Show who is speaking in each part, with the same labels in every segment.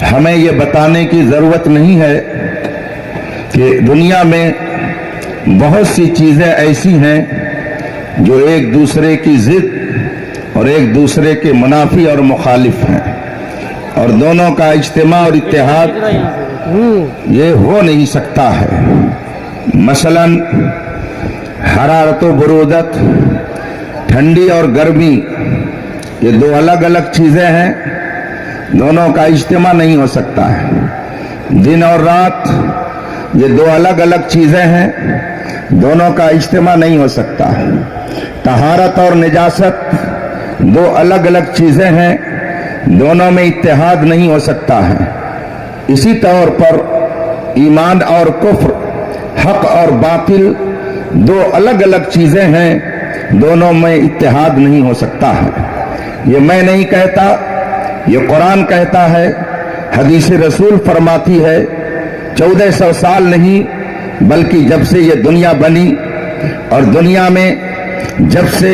Speaker 1: ہمیں یہ بتانے کی ضرورت نہیں ہے کہ دنیا میں بہت سی چیزیں ایسی ہیں جو ایک دوسرے کی ضد اور ایک دوسرے کے منافی اور مخالف ہیں، اور دونوں کا اجتماع اور اتحاد یہ ہو نہیں سکتا ہے۔ مثلا حرارت و برودت، ٹھنڈی اور گرمی، یہ دو الگ الگ چیزیں ہیں، دونوں کا اجتماع نہیں ہو سکتا ہے۔ دن اور رات، یہ دو الگ الگ چیزیں ہیں، دونوں کا اجتماع نہیں ہو سکتا ہے۔ طہارت اور نجاست دو الگ الگ چیزیں ہیں، دونوں میں اتحاد نہیں ہو سکتا ہے۔ اسی طور پر ایمان اور کفر، حق اور باطل دو الگ الگ چیزیں ہیں، دونوں میں اتحاد نہیں ہو سکتا ہے۔ یہ میں نہیں کہتا، یہ قرآن کہتا ہے، حدیث رسول فرماتی ہے۔ 1400 سال نہیں بلکہ جب سے یہ دنیا بنی اور دنیا میں جب سے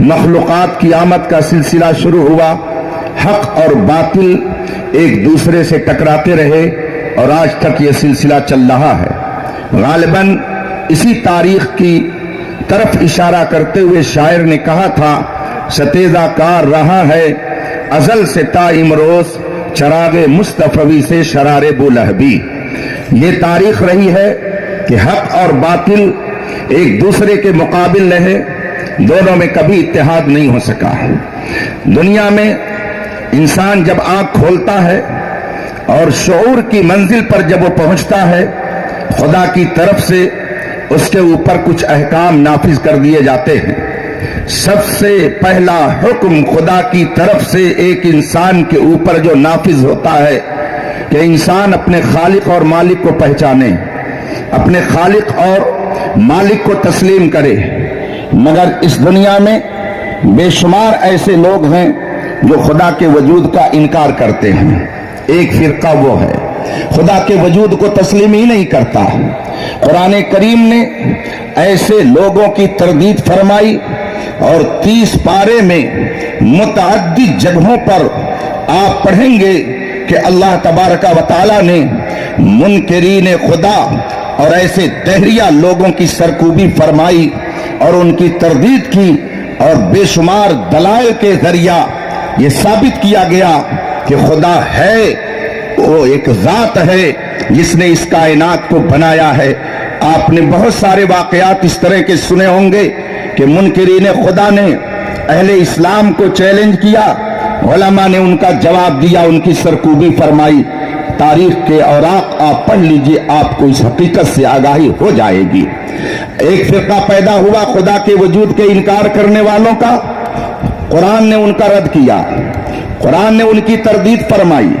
Speaker 1: مخلوقات کی آمد کا سلسلہ شروع ہوا، حق اور باطل ایک دوسرے سے ٹکراتے رہے اور آج تک یہ سلسلہ چل رہا ہے۔ غالباً اسی تاریخ کی طرف اشارہ کرتے ہوئے شاعر نے کہا تھا، ستیزہ کار رہا ہے ازل سے تا امروز، چراغ مصطفی سے شرار بولہبی۔ یہ تاریخ رہی ہے کہ حق اور باطل ایک دوسرے کے مقابل رہے، دونوں میں کبھی اتحاد نہیں ہو سکا ہے۔ دنیا میں انسان جب آنکھ کھولتا ہے اور شعور کی منزل پر جب وہ پہنچتا ہے، خدا کی طرف سے اس کے اوپر کچھ احکام نافذ کر دیے جاتے ہیں۔ سب سے پہلا حکم خدا کی طرف سے ایک انسان کے اوپر جو نافذ ہوتا ہے کہ انسان اپنے خالق اور مالک کو پہچانے، اپنے خالق اور مالک کو تسلیم کرے۔ مگر اس دنیا میں بے شمار ایسے لوگ ہیں جو خدا کے وجود کا انکار کرتے ہیں۔ ایک فرقہ وہ ہے خدا کے وجود کو تسلیم ہی نہیں کرتا۔ قرآن کریم نے ایسے لوگوں کی تردید فرمائی اور 30 پارے میں متعدد جگہوں پر آپ پڑھیں گے کہ اللہ تبارک و تعالی نے منکرین خدا اور ایسے دہریہ لوگوں کی سرکوبی فرمائی اور ان کی تردید کی، اور بے شمار دلائل کے ذریعہ یہ ثابت کیا گیا کہ خدا ہے، وہ ایک ذات ہے جس نے اس کائنات کو بنایا ہے۔ آپ نے بہت سارے واقعات اس طرح کے سنے ہوں گے کہ منکرین خدا نے اہل اسلام کو چیلنج کیا، علماء نے ان کا جواب دیا، ان کی سرکوبی فرمائی۔ تاریخ کے اوراق آپ پڑھ لیجئے، آپ کو اس حقیقت سے آگاہی ہو جائے گی۔ ایک فرقہ پیدا ہوا خدا کے وجود کے انکار کرنے والوں کا، قرآن نے ان کا رد کیا، قرآن نے ان کی تردید فرمائی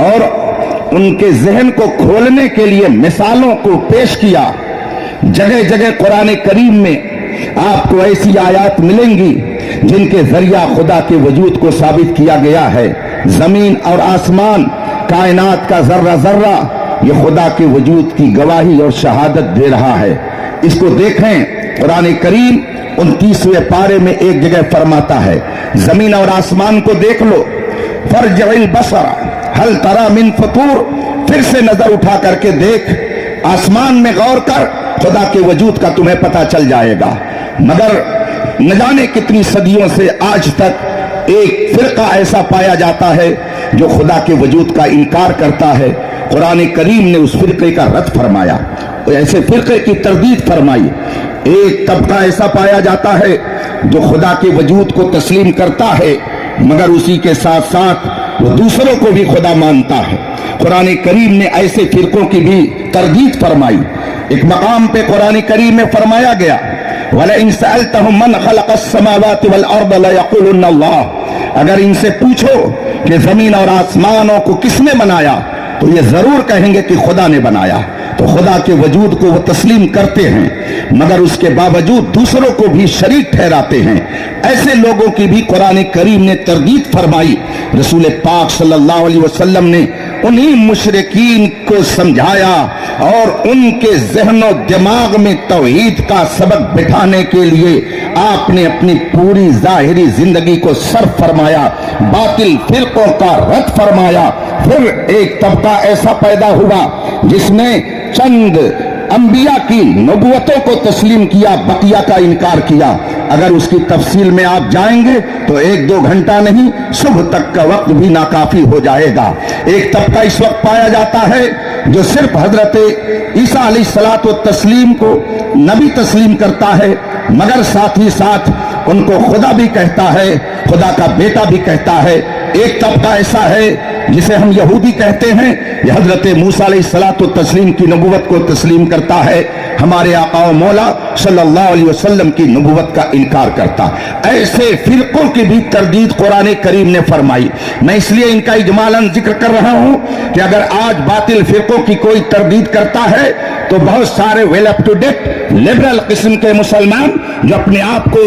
Speaker 1: اور ان کے ذہن کو کھولنے کے لیے مثالوں کو پیش کیا۔ جگہ جگہ قرآن کریم میں آپ کو ایسی آیات ملیں گی جن کے ذریعہ خدا کے وجود کو ثابت کیا گیا ہے۔ زمین اور آسمان، کائنات کا ذرہ ذرہ یہ خدا کے وجود کی گواہی اور شہادت دے رہا ہے۔ اس کو دیکھیں، قرآن کریم 29ویں پارے میں ایک جگہ فرماتا ہے، زمین اور آسمان کو دیکھ لو، فرجع البصر ہل تری من فطور، پھر سے نظر اٹھا کر کے دیکھ، آسمان میں غور کر، خدا کے وجود کا تمہیں پتہ چل جائے گا۔ مگر نہ جانے کتنی صدیوں سے آج تک ایک فرقہ ایسا پایا جاتا ہے جو خدا کے وجود کا انکار کرتا ہے۔ قرآن کریم نے اس فرقے کا رد فرمایا، ایسے فرقے کی تردید فرمائی۔ ایک طبقہ ایسا پایا جاتا ہے جو خدا کے وجود کو تسلیم کرتا ہے، مگر اسی کے ساتھ ساتھ وہ دوسروں کو بھی خدا مانتا ہے۔ قرآن کریم نے ایسے فرقوں کی بھی تردید فرمائی۔ ایک مقام پہ قرآن کریم میں فرمایا گیا، وَلَئِن سَأَلْتَهُم مَّنْ خَلَقَ السَّمَاوَاتِ وَالْأَرْضَ لَيَقُولُنَّ اللَّهُ، اگر ان سے پوچھو کہ زمین اور آسمانوں کو کس نے بنایا تو یہ ضرور کہیں گے کہ خدا نے بنایا۔ تو خدا کے وجود کو وہ تسلیم کرتے ہیں، مگر اس کے باوجود دوسروں کو بھی شریک ٹھہراتے ہیں۔ ایسے لوگوں کی بھی قرآن کریم نے تردید فرمائی۔ رسول پاک صلی اللہ علیہ وسلم نے انہی مشرکین کو سمجھایا اور ان کے ذہن و دماغ میں توحید کا سبق بٹھانے کے لیے آپ نے اپنی پوری ظاہری زندگی کو صرف فرمایا، باطل فرقوں کا رد فرمایا پھر ایک طبقہ ایسا پیدا ہوا جس نے چند انبیاء کی نبوتوں کو تسلیم کیا، بقیہ کا انکار کیا۔ اگر اس کی تفصیل میں آپ جائیں گے تو 1-2 گھنٹہ نہیں، صبح تک کا وقت بھی ناکافی ہو جائے گا۔ ایک طبقہ اس وقت پایا جاتا ہے جو صرف حضرت عیسیٰ علیہ الصلوۃ والتسلیم کو نبی تسلیم کرتا ہے، مگر ساتھ ہی ساتھ ان کو خدا بھی کہتا ہے، خدا کا بیٹا بھی کہتا ہے۔ ایک طبقہ ایسا ہے جسے ہم یہودی کہتے ہیں، یہ حضرت موسیٰ علیہ الصلوۃ والتسلیم کی نبوت کو تسلیم کرتا ہے، ہمارے آقا و مولا صلی اللہ علیہ وسلم کی نبوت کا انکار کرتا۔ ایسے فرقوں کی بھی تردید قرآن کریم نے فرمائی۔ میں اس لیے ان کا اجمالاً ذکر کر رہا ہوں کہ اگر آج باطل فرقوں کی کوئی تردید کرتا ہے تو بہت سارے well up to date liberal قسم کے مسلمان جو اپنے آپ کو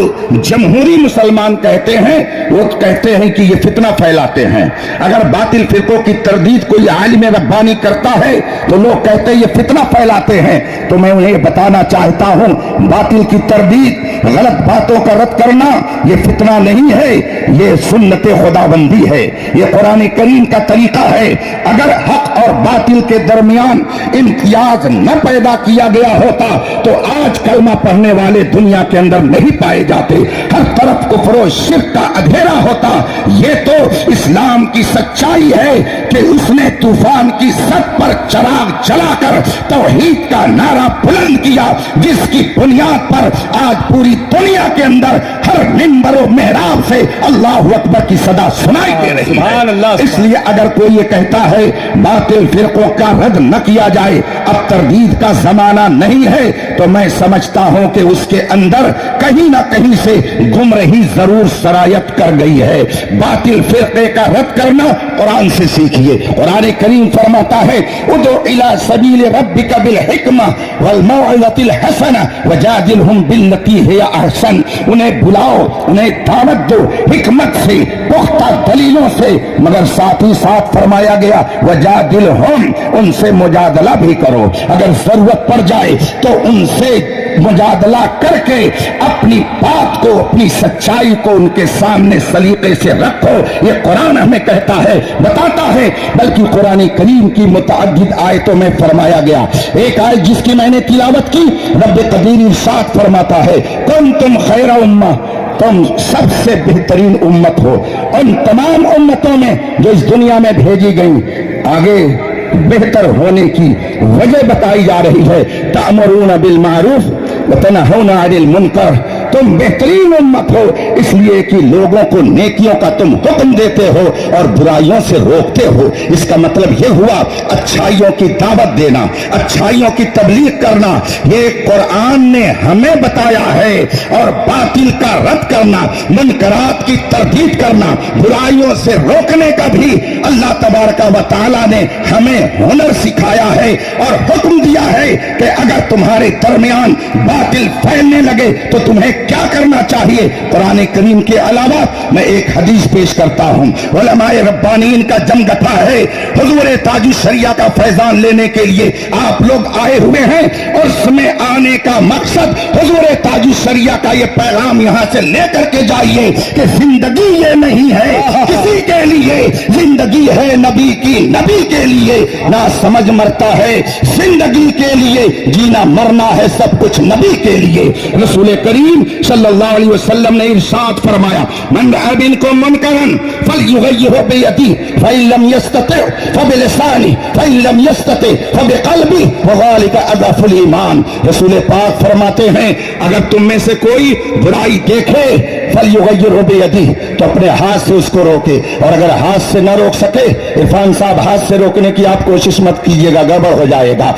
Speaker 1: جمہوری مسلمان کہتے ہیں، وہ کہتے ہیں کہ یہ فتنہ پھیلاتے ہیں۔ اگر باطل فرقوں کی تردید کوئی عالم ربانی کرتا ہے تو لوگ کہتے ہیں یہ فتنہ پھیلاتے ہیں۔ تو میں انہیں بتانا چاہتا ہوں، باطل کی تردید، غلط باتوں کا رد کرنا یہ فتنہ نہیں ہے، یہ سنت خداوندی ہے، یہ قرآن کریم کا طریقہ ہے۔ اگر حق اور باطل کے درمیان امتیاز نہ پیدا کیا گیا ہوتا تو آج کلمہ پڑھنے والے دنیا کے اندر نہیں پائے جاتے، ہر طرف کفر و شرک کا اندھیرا ہوتا۔ یہ تو اسلام کی سچائی ہے کہ اس نے طوفان کی سطح پر چراغ جلا کر توحید کا نعرہ بلند کیا، جس کی بنیاد پر آج پوری دنیا کے اندر ہر منبر و محراب سے اللہ اکبر کی صدا سنائی دے رہی ہے۔ اس لیے اگر کوئی یہ کہتا ہے باطل فرقوں کا رد نہ کیا جائے، اب تردید کا زمانہ نہیں ہے، تو میں سمجھتا ہوں کہ اس کے اندر کہیں نہ کہیں سے گمراہی ضرور سرایت کر گئی ہے۔ باطل فرقے کا رد کرنا قرآن سے سیکھیے۔ قرآن کریم فرماتا ہے ادعو الی سبیل ربک بالحکمہ والموعظۃ الحسنہ وجادلہم باللتی ہی احسن۔ انہیں بلاؤ، انہیں دعوت دو حکمت سے، پختہ دلیلوں سے، مگر ساتھ ہی ساتھ فرمایا گیا وجادلہم، ان سے مجادلہ بھی کرو۔ اگر ضرورت پڑ جائے تو ان سے مجادلہ کر کے اپنی بات کو، اپنی سچائی کو ان کے سامنے سلیقے سے رکھو۔ یہ قرآن ہمیں کہتا ہے، بتاتا ہے، بلکہ قرآن کریم کی متعدد آیتوں میں فرمایا گیا۔ ایک آیت جس کی میں نے تلاوت کی، رب قدیر ارشاد فرماتا ہے کنتم خیر امہ، تم سب سے بہترین امت ہو ان تمام امتوں میں جو اس دنیا میں بھیجی گئی۔ آگے بہتر ہونے کی وجہ بتائی جا رہی ہے، تأمرون بالمعروف وتنہون عن المنکر، تم بہترین امت ہو اس لیے کہ لوگوں کو نیکیوں کا تم حکم دیتے ہو اور برائیوں سے روکتے ہو۔ اس کا مطلب یہ ہوا اچھائیوں کی دعوت دینا، اچھائیوں کی تبلیغ کرنا، یہ قرآن نے ہمیں بتایا ہے۔ اور باطل کا رد کرنا، منکرات کی تردید کرنا، برائیوں سے روکنے کا بھی اللہ تبارک و تعالیٰ نے ہمیں ہنر سکھایا ہے اور حکم دیا ہے کہ اگر تمہارے درمیان باطل پھیلنے لگے تو تمہیں کیا کرنا چاہیے۔ قرآن کریم کے علاوہ میں ایک حدیث پیش کرتا ہوں، علماء ربانین کا جمگٹھا ہے، حضور تاج الشریعہ کا فیضان لینے کے لیے آپ لوگ آئے ہوئے ہیں، اور اس میں آنے کا مقصد حضور تاج الشریعہ کا یہ پیغام یہاں سے لے کر کے جائیے کہ زندگی یہ نہیں ہے کسی کے لیے، زندگی ہے نبی کی، نبی کے لیے نہ سمجھ مرتا ہے، زندگی کے لیے جینا مرنا ہے سب کچھ نبی کے لیے۔ رسول کریم صلی اللہ علیہ وسلم نے ارشاد فرمایا من رأى منكم منكرا فليغيره بيده فإن لم يستطع فبلسانه فإن لم يستطع فبقلبه وذلك أضعف الإيمان۔ رسول پاک فرماتے ہیں اگر تم میں سے کوئی برائی دیکھے فليغيره بيده تو اپنے ہاتھ سے اس کو روکے، اور اگر ہاتھ سے نہ روک سکے، عرفان صاحب ہاتھ سے روکنے کی آپ کوشش مت کیجیے گا، گڑبڑ ہو جائے گا،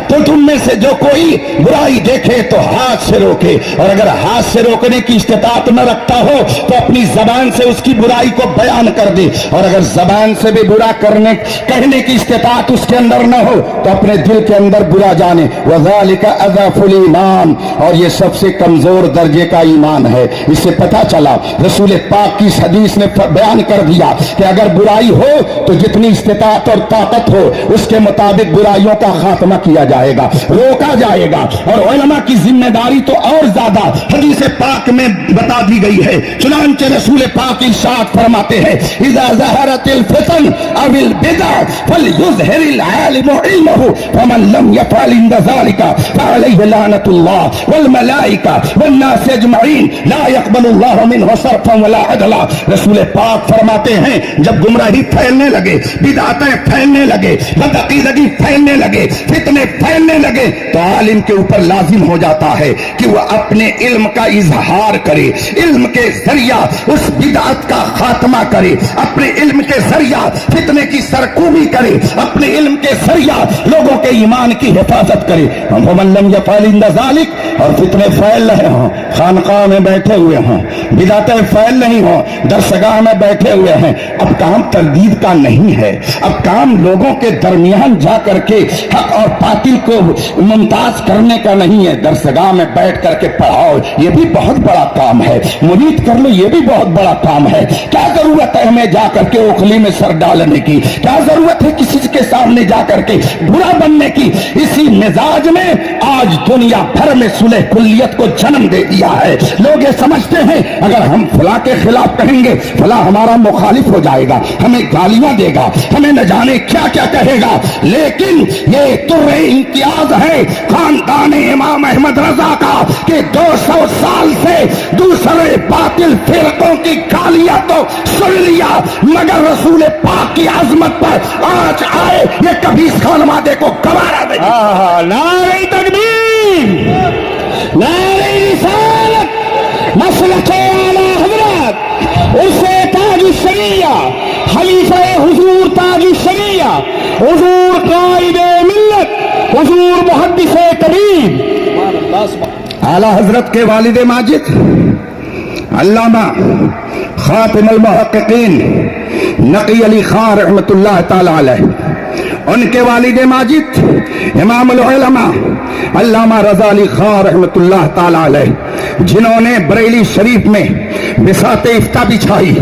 Speaker 1: تو تم میں سے جو کوئی برائی دیکھے تو ہاتھ سے روکے، اور اگر ہاتھ سے روکنے کی استطاعت نہ رکھتا ہو تو اپنی زبان سے اس کی برائی کو بیان کر دے، اور اگر زبان سے بھی برا کہنے کی استطاعت اس کے اندر نہ ہو تو اپنے دل کے اندر برا جانے، وذالک اضعف الایمان، اور یہ سب سے کمزور درجے کا ایمان ہے۔ اس سے پتہ
Speaker 2: چلا؟ رسول پاک کی اس حدیث نے بیان کر دیا کہ اگر برائی ہو تو جتنی استطاعت اور طاقت ہو اس کے مطابق برائیوں کا خاتمہ کیا جائے گا، روکا جائے گا، اور علماء کی ذمہ داری تو اور زیادہ حدیث پاک میں بتا دی گئی ہے۔ چنانچہ رسول پاک ارشاد فرماتے ہیں اذا ظہرت الفتن او البدع فلیظہر العالم علمہ فمن لم يفعل عند ذلك فعلیہ لعنۃ اللہ والملائکہ والناس اجمعین لا يقبل اللہ منہ صرفا ولا عدلا۔ رسول پاک فرماتے ہیں جب گمراہی پھیلنے لگے، بدعتیں پھیلنے لگے، بدعقیدگی پھیلنے لگے، فتنے پھیلنے لگے، تو عالم کے اوپر لازم ہو جاتا ہے کہ وہ اپنے علم کا اظہار کرے، علم کے ذریعہ اس بدعت کا خاتمہ کرے، اپنے علم کے ذریعہ فتنے کی سرکوبی کرے، اپنے علم کے ذریعہ لوگوں کے ایمان کی حفاظت کرے۔ ومن لم يفعل عند ذلك، اور فتنے پھیل رہے ہوں، خانقاہ میں بیٹھے ہوئے ہوں، بدعتیں پھیل رہی ہوں، درسگاہ میں بیٹھے ہوئے ہیں، اب کام تردید کا نہیں ہے، اب کام لوگوں کے درمیان جا کر کے حق اور باطل کو ممتاز کرنے کا نہیں ہے، درسگاہ میں بیٹھ کر کے پڑھاؤ، یہ بھی بہت بڑا کام ہے، مرید کر لو، یہ بھی بہت بڑا کام ہے۔ کیا ضرورت ہے ہمیں جا کر کے اوکھلی میں سر ڈالنے کی؟ کیا ضرورت ہے کسی کے سامنے جا کر کے برا بننے کی؟ اسی مزاج میں آج دنیا بھر میں صلح کلیت کو جنم دے دیا ہے۔ لوگ یہ سمجھتے ہیں اگر ہم فلاں کے خلاف کہیں گے فلاں ہمارا مخالف ہو جائے گا، ہمیں گالیاں دے گا، ہمیں نہ جانے کیا کیا کہے گا، لیکن یہ تر امتیاز ہے خاندان امام احمد رضا کا کہ 200 سال سے دوسرے باطل فرقوں کی گالیاں تو سن لیا، مگر رسول پاک کی عظمت پر آج آئے یہ کبھی اس خانوادے کو گوارا نہیں۔
Speaker 3: نعرہ تکبیر، نعرہ رسالت، مسلک اعلی حضرت عرف تاج الشریعہ، خلیفہ حضور تاج الشریعہ، حضور قائد ملت، حضور محدث کبیر
Speaker 2: اعلی حضرت کے والد ماجد علامہ خاتم المحققین نقی علی خان رحمت اللہ تعالی علیہ، ان کے والد ماجد امام العلماء علامہ رضا علی خان رحمت اللہ تعالی علیہ، جنہوں نے بریلی شریف میں بساط افتاء بچھائی،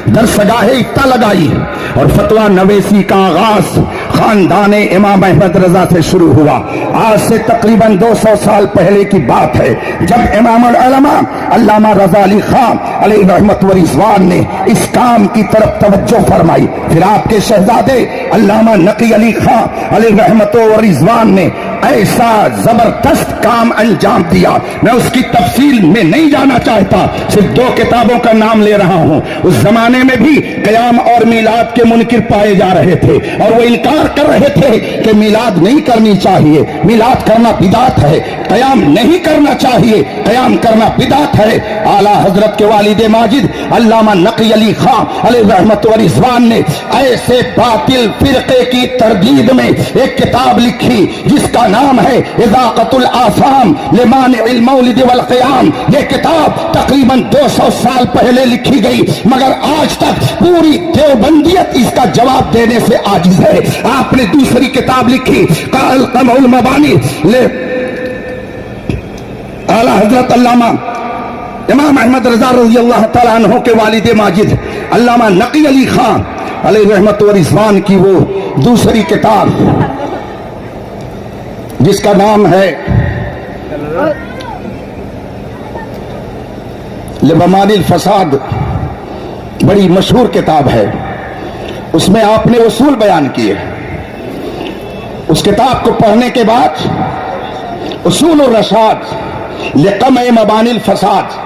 Speaker 2: درسگاہ افتاء لگائی، اور فتویٰ نویسی کا آغاز خاندان امام احمد رضا سے شروع ہوا۔ آج سے تقریباً 200 سال پہلے کی بات ہے جب امام العلماء علامہ رضا علی خان علیہ رحمت و رضوان نے اس کام کی طرف توجہ فرمائی، پھر آپ کے شہزادے علامہ نقی علی خان علیہ رحمت و رضوان نے ایسا زبردست کام انجام دیا، میں اس کی تفصیل میں نہیں جانا چاہتا، صرف 2 کتابوں کا نام لے رہا ہوں۔ اس زمانے میں بھی قیام اور میلاد کے منکر پائے جا رہے تھے، اور وہ انکار کر رہے تھے کہ میلاد نہیں کرنی چاہیے، میلاد کرنا بدعت ہے، قیام نہیں کرنا چاہیے، قیام کرنا بدعت ہے۔ اعلیٰ حضرت کے والد ماجد علامہ نقی علی خان علیہ رحمت و رضوان نے ایسے باطل فرقے کی تردید میں ایک کتاب لکھی جس کا نام ہے اذاقۃ الآثام لمانع المولد والقیام۔ یہ کتاب تقریباً 200 سال پہلے لکھی گئی، مگر آج تک پوری دیوبندیت اس کا جواب دینے سے عاجز ہے۔ آپ نے دوسری کتاب لکھی قمع المبانی، اعلیٰ حضرت علامہ امام احمد رضا رضی اللہ تعالیٰ عنہ کے والد ماجد علامہ نقی علی خان علیہ رحمت و رضوان کی وہ دوسری کتاب جس کا نام ہے لبمان الفساد، بڑی مشہور کتاب ہے، اس میں آپ نے اصول بیان کیے۔ اس کتاب کو پڑھنے کے بعد اصول الرشاد لقمع مبانی الفساد،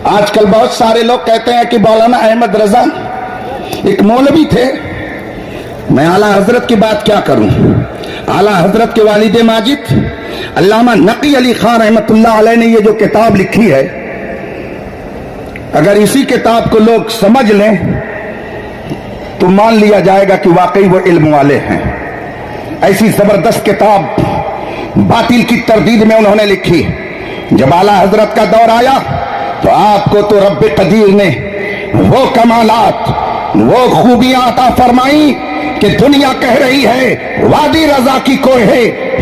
Speaker 2: آج کل بہت سارے لوگ کہتے ہیں کہ مولانا احمد رضا ایک مولوی تھے، میں اعلیٰ حضرت کی بات کیا کروں۔ اعلیٰ حضرت کے والد ماجد علامہ نقی علی خان رحمت اللہ علیہ نے یہ جو کتاب لکھی ہے، اگر اسی کتاب کو لوگ سمجھ لیں تو مان لیا جائے گا کہ واقعی وہ علم والے ہیں۔ ایسی زبردست کتاب باطل کی تردید میں انہوں نے لکھی۔ جب اعلیٰ حضرت کا دور آیا تو آپ کو تو رب قدیر نے وہ کمالات، وہ خوبیاں عطا فرمائی کہ دنیا کہہ رہی ہے وادی رضا کی کوئی ہے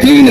Speaker 2: 3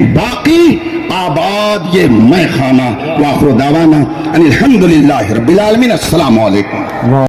Speaker 2: باقی آباد یہ میں خانہ. وآخر دعوانا ان الحمدللہ رب العالمین. السلام علیکم.